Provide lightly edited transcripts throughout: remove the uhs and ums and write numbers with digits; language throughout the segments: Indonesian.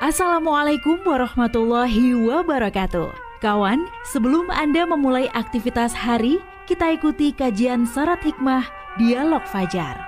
Assalamualaikum warahmatullahi wabarakatuh. Kawan, sebelum Anda memulai aktivitas hari, kita ikuti kajian syarat hikmah Dialog Fajar.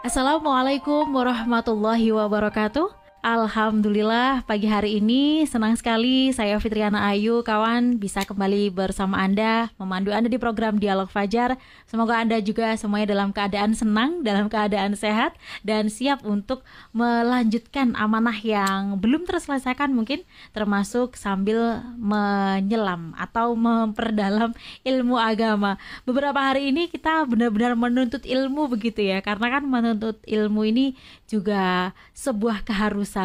Assalamualaikum warahmatullahi wabarakatuh. Alhamdulillah, pagi hari ini senang sekali saya Fitriana Ayu, kawan, bisa kembali bersama Anda, memandu Anda di program Dialog Fajar. Semoga Anda juga semuanya dalam keadaan senang, dalam keadaan sehat, dan siap untuk melanjutkan amanah yang belum terselesaikan mungkin, termasuk sambil menyelam atau memperdalam ilmu agama. Beberapa hari ini kita benar-benar menuntut ilmu begitu ya, karena kan menuntut ilmu ini juga sebuah keharusan.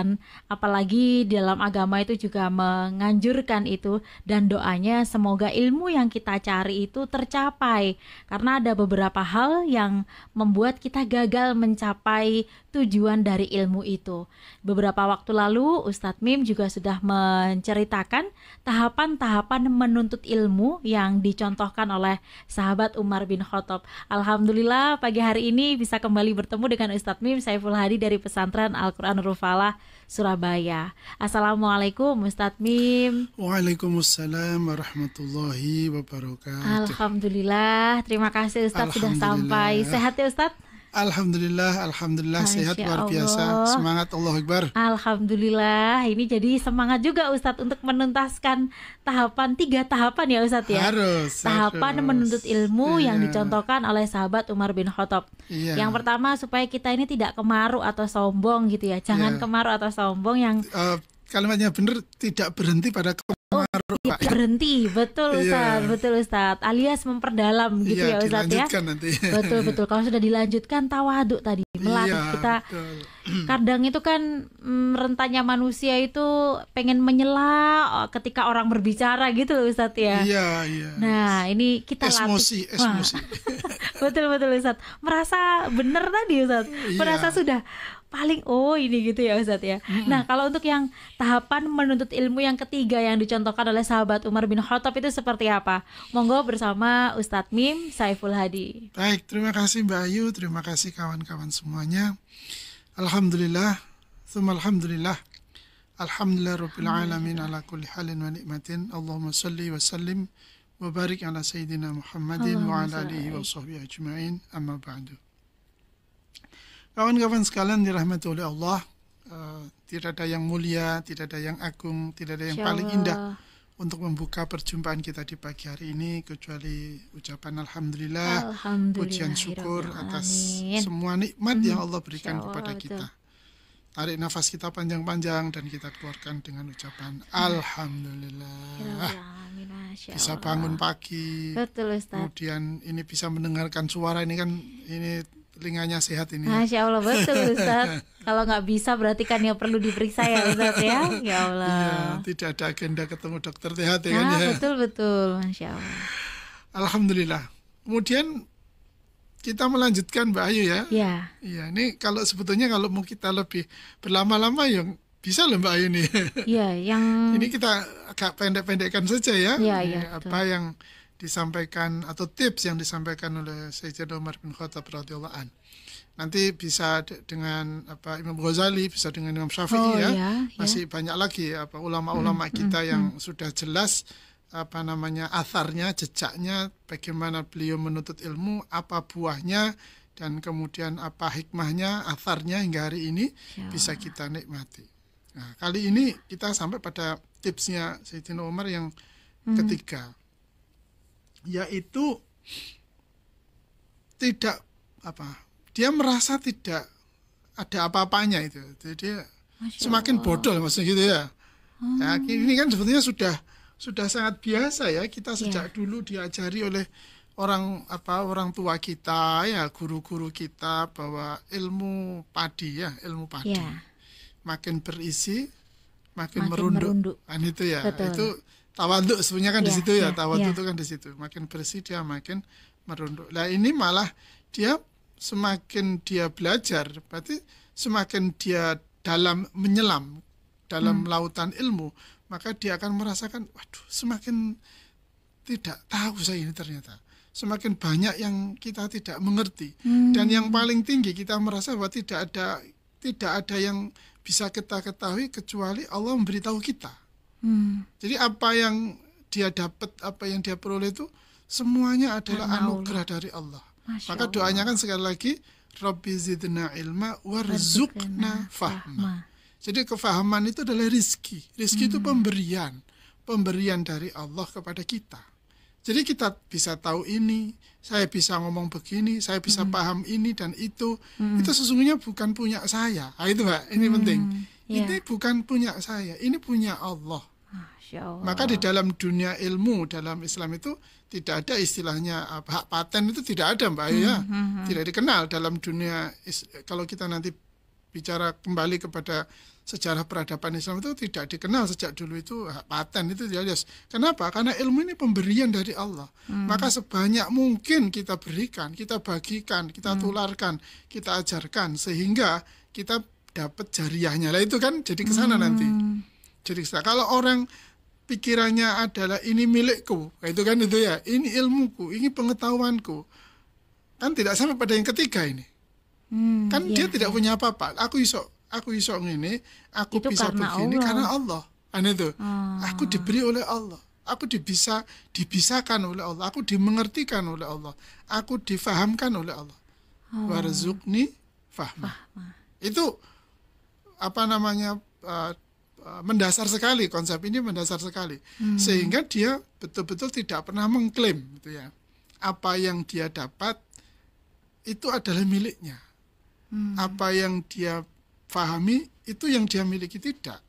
Apalagi dalam agama itu juga menganjurkan itu, dan doanya semoga ilmu yang kita cari itu tercapai, karena ada beberapa hal yang membuat kita gagal mencapai tujuan dari ilmu itu. Beberapa waktu lalu Ustadz Mim juga sudah menceritakan tahapan-tahapan menuntut ilmu yang dicontohkan oleh sahabat Umar bin Khattab. Alhamdulillah pagi hari ini bisa kembali bertemu dengan Ustadz Mim Saiful Hadi dari Pesantren Al-Quran Nurul Falah Surabaya. Assalamualaikum Ustadz Mim. Waalaikumsalam warahmatullahi wabarakatuh. Alhamdulillah, terima kasih Ustadz sudah sampai. Sehat ya Ustadz? Alhamdulillah sehat luar biasa. Semangat, Allahu Akbar. Alhamdulillah, ini jadi semangat juga Ustadz untuk menuntaskan tiga tahapan ya Ustadz ya. Tahapan menuntut ilmu yang dicontohkan oleh sahabat Umar bin Khattab. Yang pertama, supaya kita ini tidak kemaru atau sombong gitu ya. Jangan kemaru atau sombong yang kalimatnya benar, tidak berhenti pada kemaru. Berhenti, betul Ustadz, betul Ustadz, alias memperdalam gitu ya Ustadz ya. Nanti. Betul. Kalau sudah dilanjutkan tawaduk tadi, melatih kita. Kadang itu kan rentannya manusia itu pengen menyela ketika orang berbicara gitu loh Ustadz ya. Nah ini kita latih. Emosi. Betul Ustadz. Merasa benar tadi Ustadz. Merasa sudah paling ini gitu ya Ustadz ya. Nah kalau untuk yang tahapan menuntut ilmu yang ketiga yang dicontohkan oleh sahabat Umar bin Khattab itu seperti apa? Monggo bersama Ustadz Mim Saiful Hadi. Baik, terima kasih Mbak Ayu, terima kasih kawan-kawan semuanya. Alhamdulillah, tsumma alhamdulillah. Alhamdulillah rabbil alamin ala kulli halin wa nikmatin. Allahumma shalli wa sallim wa barik ala sayyidina Muhammadin wa ala alihi wa sahbihi ajma'in. Amma ba'du. Kawan-kawan sekalian dirahmati oleh Allah, tidak ada yang mulia, tidak ada yang agung, tidak ada yang paling indah untuk membuka perjumpaan kita di pagi hari ini kecuali ucapan Alhamdulillah, pujian syukur atas semua nikmat yang Allah berikan kepada kita. Tarik nafas kita panjang-panjang dan kita keluarkan dengan ucapan Alhamdulillah. Bisa bangun pagi, kemudian ini bisa mendengarkan suara ini kan, ini telinganya sehat ini. Masya Allah, betul Ustaz. Kalau nggak bisa berarti kan ya perlu diperiksa ya Ustaz ya. Ya Allah. Tidak ada agenda ketemu dokter THT kan ya. Betul. Masya Allah. Alhamdulillah. Kemudian kita melanjutkan Mbak Ayu ya. Iya. Ini kalau sebetulnya kalau mau kita lebih berlama-lama ya bisa loh Mbak Ayu nih. Ini kita agak pendek-pendekkan saja ya. Apa yang disampaikan atau tips yang disampaikan oleh Sayyidina Umar bin Khattab radhiyallahu an. Nanti bisa dengan Imam Ghazali, bisa dengan Imam Syafi'i Masih banyak lagi ulama-ulama kita yang sudah jelas atharnya, jejaknya, bagaimana beliau menuntut ilmu, apa buahnya, dan kemudian apa hikmahnya, atharnya hingga hari ini bisa kita nikmati. Nah, kali ini kita sampai pada tipsnya Sayyidina Umar yang ketiga, yaitu dia merasa tidak ada apa-apanya itu. Jadi dia semakin bodoh maksudnya gitu ya. Ini kan sebetulnya sudah sangat biasa ya, kita sejak dulu diajari oleh orang tua kita ya, guru-guru kita, bahwa ilmu padi makin berisi makin merunduk. Kan itu ya. Betul. Itu tawaduk sebenarnya kan di situ ya. Tawaduk itu kan di situ. Makin bersih dia makin merunduk. Nah, ini malah dia semakin dia belajar, berarti semakin dia dalam menyelam dalam lautan ilmu, maka dia akan merasakan, waduh, semakin tidak tahu saya ini ternyata. Semakin banyak yang kita tidak mengerti. Dan yang paling tinggi kita merasa bahwa tidak ada tidak ada yang bisa kita ketahui kecuali Allah memberitahu kita. Jadi apa yang dia dapat, apa yang dia peroleh itu semuanya adalah anugerah dari Allah. Maka doanya kan sekali lagi, Rabbi zidna ilma warzuqna fahma. Jadi kefahaman itu adalah rizki. Rizki itu pemberian dari Allah kepada kita. Jadi kita bisa tahu ini, saya bisa ngomong begini, saya bisa paham ini dan itu. Itu sesungguhnya bukan punya saya. Itu Mbak, ini penting. Ini bukan punya saya, ini punya Allah. Maka di dalam dunia ilmu, dalam Islam itu tidak ada istilahnya hak paten, itu tidak ada Mbak ya. Tidak dikenal dalam dunia. Kalau kita nanti bicara kembali kepada sejarah peradaban Islam itu tidak dikenal sejak dulu itu hak paten, itu tidak ada. Kenapa? Karena ilmu ini pemberian dari Allah. Maka sebanyak mungkin kita berikan, kita bagikan, kita tularkan, kita ajarkan sehingga kita dapat jariahnya. Lah itu kan jadi ke sana nanti. Jadi kalau orang pikirannya adalah ini milikku, itu kan itu ya, ini ilmuku, ini pengetahuanku, kan tidak sampai pada yang ketiga ini. Kan dia tidak punya apa-apa. Aku iso ngene, aku itu bisa begini Allah. Karena Allah. Itu. Aku diberi oleh Allah. Aku dibisakan oleh Allah. Aku dimengertikan oleh Allah. Aku difahamkan oleh Allah. Warzuqni fahma. Itu mendasar sekali, konsep ini mendasar sekali. Sehingga dia betul-betul tidak pernah mengklaim gitu ya. Apa yang dia dapat itu adalah miliknya. Apa yang dia pahami itu yang dia miliki tidak.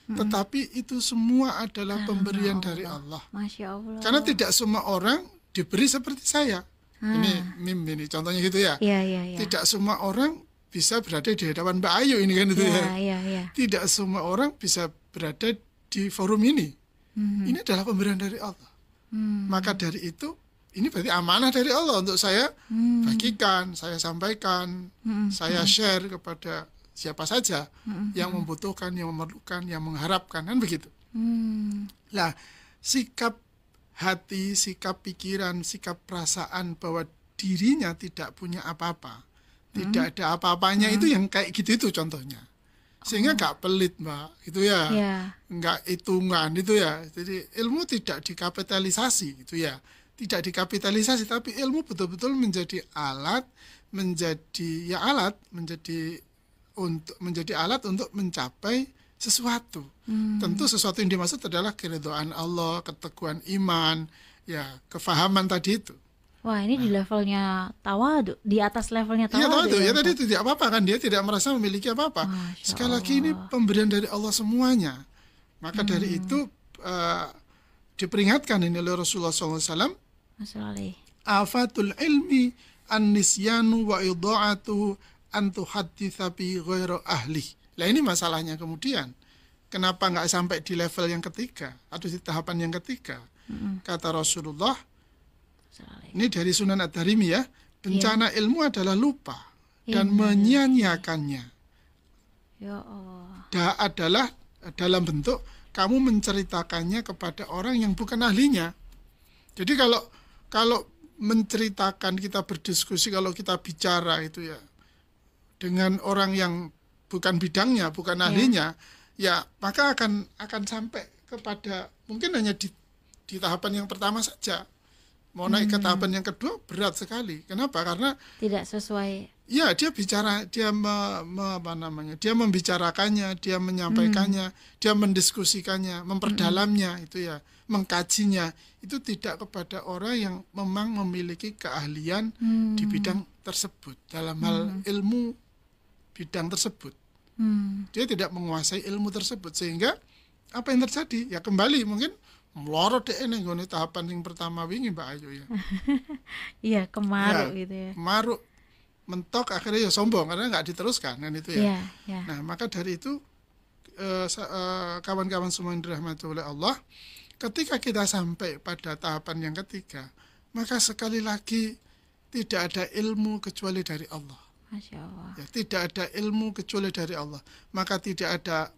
Tetapi itu semua adalah pemberian dari Allah. Masya Allah. Karena tidak semua orang diberi seperti saya. Ini contohnya gitu ya. Tidak semua orang bisa berada di hadapan Mbak Ayu ini kan itu ya. Tidak semua orang bisa berada di forum ini. Ini adalah pemberian dari Allah. Maka dari itu, ini berarti amanah dari Allah untuk saya bagikan, saya sampaikan, saya share kepada siapa saja yang membutuhkan, yang memerlukan, yang mengharapkan, kan begitu. Lah, sikap hati, sikap pikiran, sikap perasaan bahwa dirinya tidak punya apa-apa, tidak ada apa-apanya, itu yang kayak gitu itu contohnya. Sehingga nggak pelit Mbak, gitu ya, nggak hitungan itu ya. Jadi ilmu tidak dikapitalisasi gitu ya, tidak dikapitalisasi, tapi ilmu betul-betul menjadi alat, menjadi alat untuk mencapai sesuatu. Tentu sesuatu yang dimaksud adalah keridhaan Allah, keteguhan iman, ya kefahaman tadi itu. Wah, ini di levelnya tawadu, di atas levelnya tawadu. Iya, tawadu. Ya tadi tidak apa-apa kan, dia tidak merasa memiliki apa-apa. Sekali lagi ini pemberian dari Allah semuanya. Maka dari itu diperingatkan ini oleh Rasulullah SAW. Afatul ilmi an-nisyanu wa idha'atu an tuhadditsa bi ghairi ahli. Lah ini masalahnya kemudian. Kenapa nggak sampai di level yang ketiga atau di tahapan yang ketiga? Kata Rasulullah, ini dari Sunan Ad-Darimi ya, bencana ilmu adalah lupa dan menyia-nyiakannya. Ya Allah. Adalah dalam bentuk kamu menceritakannya kepada orang yang bukan ahlinya. Jadi kalau menceritakan, kita berdiskusi, kalau kita bicara itu ya dengan orang yang bukan bidangnya, bukan ahlinya, ya maka akan sampai kepada mungkin hanya di tahapan yang pertama saja. Mau naik ke tahapan yang kedua berat sekali. Kenapa? Karena tidak sesuai. Ya, dia bicara, dia dia membicarakannya, dia menyampaikannya, dia mendiskusikannya, memperdalamnya itu ya, mengkajinya. Itu tidak kepada orang yang memang memiliki keahlian di bidang tersebut, dalam hal ilmu bidang tersebut. Dia tidak menguasai ilmu tersebut, sehingga apa yang terjadi? Ya kembali mungkin melorot deh nih gone tahapan yang pertama wingi Mbak Ayu ya. Iya, kemaruk gitu ya. Kemaruk, mentok, akhirnya ya sombong karena nggak diteruskan kan itu ya. Nah, maka dari itu kawan-kawan semua yang dirahmati oleh Allah, ketika kita sampai pada tahapan yang ketiga, maka sekali lagi tidak ada ilmu kecuali dari Allah. Masya Allah. Ya, tidak ada ilmu kecuali dari Allah. Maka tidak ada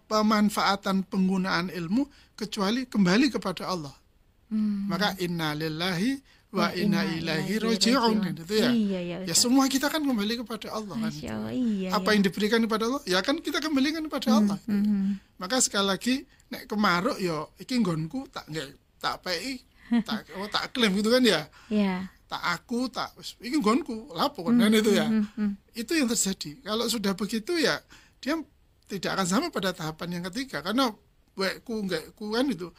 pemanfaatan penggunaan ilmu kecuali kembali kepada Allah. Maka inna lillahi wa inna ilaihi raji'un itu ya. Ya semua kita kan kembali kepada Allah kan. Apa yang diberikan kepada Allah ya kan kita kembalikan kepada Allah. Maka sekali lagi nek kemaruk yo iki nggonku tak pei tak klaim gitu kan ya. Tak aku tak iki nggonku lapo kan itu ya. Itu yang terjadi. Kalau sudah begitu ya dia tidak akan sampai pada tahapan yang ketiga karena wekku enggakku kan itu.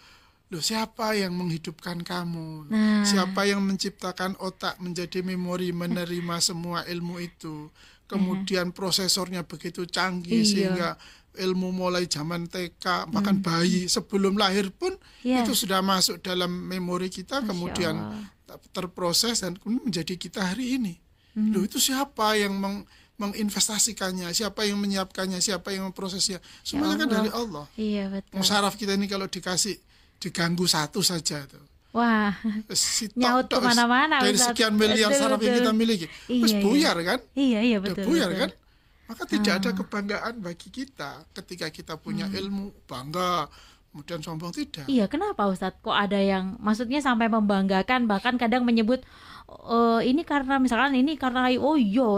Loh, siapa yang menghidupkan kamu? Siapa yang menciptakan otak menjadi memori menerima semua ilmu itu? Kemudian prosesornya begitu canggih sehingga ilmu mulai zaman TK, bahkan bayi sebelum lahir pun itu sudah masuk dalam memori kita, kemudian terproses dan kemudian menjadi kita hari ini. Loh, itu siapa yang menginvestasikannya, siapa yang menyiapkannya, siapa yang memprosesnya? Semuanya kan dari Allah. Iya, betul. Saraf kita ini kalau diganggu satu saja tuh. Wah, nyaut kemana-mana. Dari sekian miliar saraf yang kita miliki, terus buyar kan? Iya betul. Buyar kan? Maka tidak ada kebanggaan bagi kita ketika kita punya ilmu, bangga, kemudian sombong tidak. Iya, kenapa Ustadz? Kok ada yang maksudnya sampai membanggakan, bahkan kadang menyebut ini karena misalkan ini karena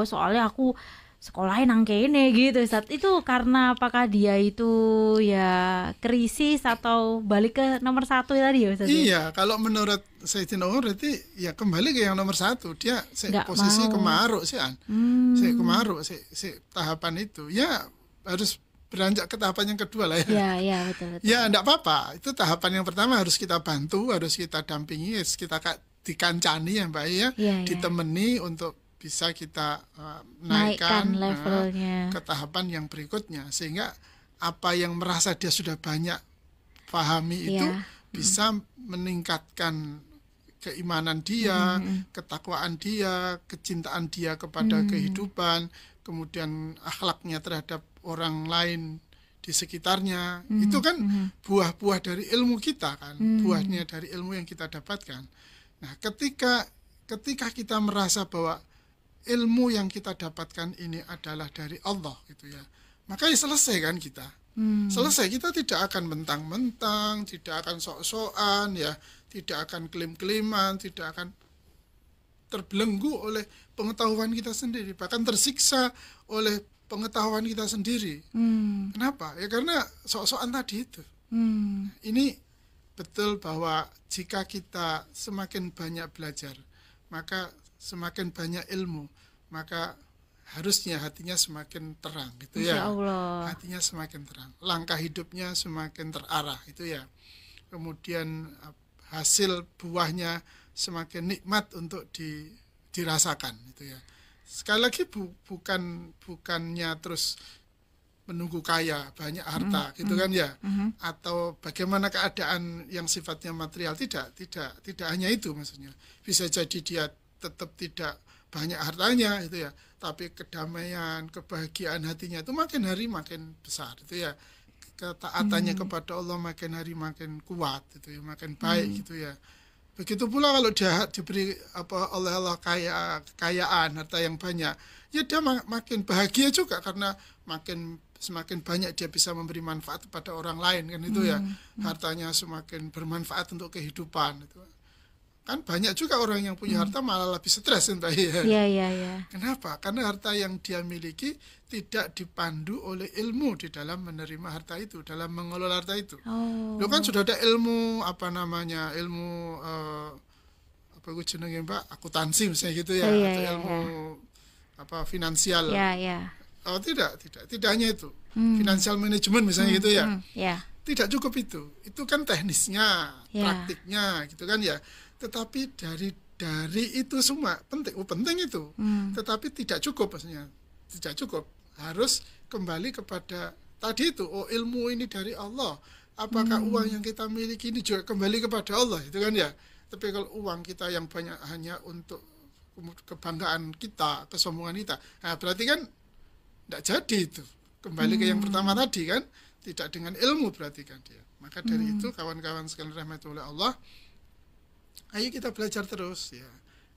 soalnya aku sekolahin nang kene gitu Ustaz. Itu karena apakah dia itu ya krisis atau balik ke nomor 1 tadi ya Ustaz? Iya, kalau menurut Sayyidina Umar berarti ya kembali ke yang nomor 1. Dia posisi kemaruk sih kemaruk tahapan itu. Ya harus beranjak ke tahapan yang kedua lah ya. Iya, betul. Ya enggak apa-apa. Itu tahapan yang pertama harus kita bantu, harus kita dampingi, harus kita dikancani ya Mbak ya, ditemani untuk bisa kita naikkan levelnya ke tahapan yang berikutnya sehingga apa yang merasa dia sudah banyak pahami itu bisa meningkatkan keimanan dia, ketakwaan dia, kecintaan dia kepada kehidupan, kemudian akhlaknya terhadap orang lain di sekitarnya. Itu kan buah-buah dari ilmu kita kan, buahnya dari ilmu yang kita dapatkan. Nah, ketika kita merasa bahwa ilmu yang kita dapatkan ini adalah dari Allah gitu ya, maka ya selesai kan kita. Selesai, kita tidak akan mentang-mentang, tidak akan sok-sokan ya, tidak akan klaim-klaiman, tidak akan terbelenggu oleh pengetahuan kita sendiri, bahkan tersiksa oleh pengetahuan kita sendiri. Kenapa? Ya karena sok-sokan tadi itu. Ini betul bahwa jika kita semakin banyak belajar, maka semakin banyak ilmu, maka harusnya hatinya semakin terang gitu ya. Allah. Hatinya semakin terang, langkah hidupnya semakin terarah itu ya. Kemudian hasil buahnya semakin nikmat untuk dirasakan itu ya. Sekali lagi bukannya terus menunggu kaya, banyak harta gitu kan ya. Atau bagaimana keadaan yang sifatnya material, tidak hanya itu maksudnya. Bisa jadi dia tetap tidak banyak hartanya itu ya, tapi kedamaian, kebahagiaan hatinya itu makin hari makin besar itu ya. Ketaatannya kepada Allah makin hari makin kuat itu ya, makin baik gitu ya. Begitu pula kalau dia diberi oleh Allah kekayaan, harta yang banyak, ya dia makin bahagia juga karena semakin banyak dia bisa memberi manfaat kepada orang lain kan itu ya. Hartanya semakin bermanfaat untuk kehidupan itu. Kan banyak juga orang yang punya harta malah lebih stres entah ya. Iya. Kenapa? Karena harta yang dia miliki tidak dipandu oleh ilmu di dalam menerima harta itu, dalam mengelola harta itu. Lo kan sudah ada ilmu ilmu apa gue jenenge Mbak, akuntansi misalnya gitu ya, atau ilmu finansial. Iya. Oh tidak hanya itu. Financial management misalnya gitu ya. Tidak cukup itu. Itu kan teknisnya, praktiknya gitu kan ya. Tetapi dari itu semua penting itu. Tetapi tidak cukup maksudnya. Tidak cukup. Harus kembali kepada tadi itu. Ilmu ini dari Allah. Apakah uang yang kita miliki ini juga kembali kepada Allah itu kan ya. Tapi kalau uang kita yang banyak hanya untuk kebanggaan kita, kesombongan kita, nah berarti kan tidak jadi itu. Kembali ke yang pertama tadi kan, tidak dengan ilmu berarti kan dia. Maka dari itu kawan-kawan sekalian rahmati oleh Allah, ayo kita belajar terus ya.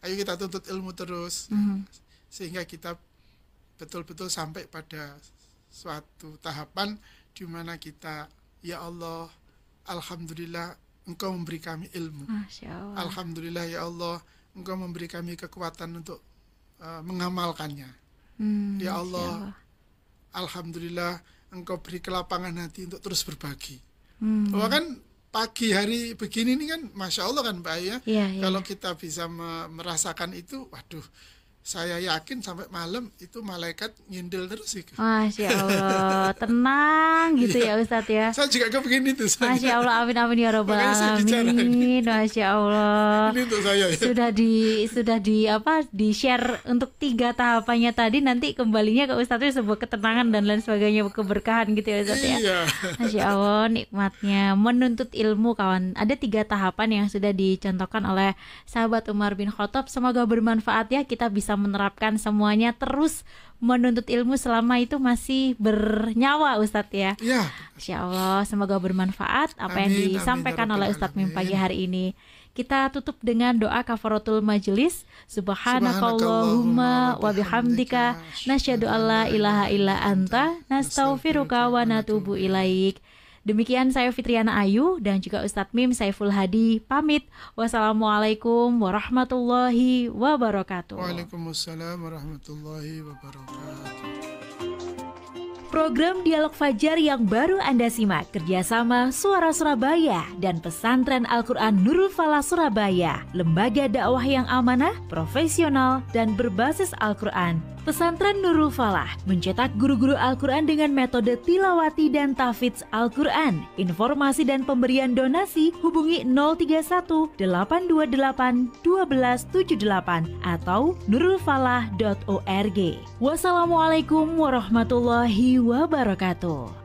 Ayo kita tuntut ilmu terus ya. Sehingga kita betul-betul sampai pada suatu tahapan di mana kita, ya Allah, alhamdulillah Engkau memberi kami ilmu. Masya Allah. Alhamdulillah ya Allah, Engkau memberi kami kekuatan untuk mengamalkannya. Ya Allah, alhamdulillah Engkau beri kelapangan hati untuk terus berbagi. Bahwa kan pagi hari begini ini kan Masya Allah kan Mbak Ayu ya. Kalau kita bisa merasakan itu, waduh, saya yakin sampai malam itu malaikat nyindel terus sih. Masya Allah, tenang gitu ya Ustadz ya. Saya juga kepingin itu. Masya Allah, amin amin ya Rabbal alamin. Masya Allah. Ini untuk saya ya. Sudah di share untuk 3 tahapannya tadi, nanti kembalinya ke Ustadz sebuah ketenangan dan lain sebagainya, keberkahan gitu ya Ustadz ya. Iya. Masya Allah, nikmatnya menuntut ilmu kawan. Ada 3 tahapan yang sudah dicontohkan oleh sahabat Umar bin Khattab. Semoga bermanfaat ya, kita bisa menerapkan semuanya, terus menuntut ilmu selama itu masih bernyawa Ustadz ya. Iya. Insya Allah semoga bermanfaat apa yang disampaikan oleh Ustadz Mim pagi hari ini. Kita tutup dengan doa kafaratul majelis. Subhanakallahumma wa bihamdika nasyhadu alla ilaha illa anta nastaghfiruka wa natubu ilaik. Demikian saya Fitriana Ayu dan juga Ustadz Mim Saiful Hadi pamit. Wassalamualaikum warahmatullahi wabarakatuh. Waalaikumsalam warahmatullahi wabarakatuh. Program Dialog Fajar yang baru Anda simak kerjasama Suara Surabaya dan Pesantren Al-Quran Nurul Falah Surabaya, lembaga dakwah yang amanah, profesional, dan berbasis Al-Quran. Pesantren Nurul Falah mencetak guru-guru Al-Quran dengan metode tilawati dan tahfidz Al-Quran. Informasi dan pemberian donasi hubungi 031 828 1278 atau nurulfalah.org. Wassalamualaikum warahmatullahi wabarakatuh.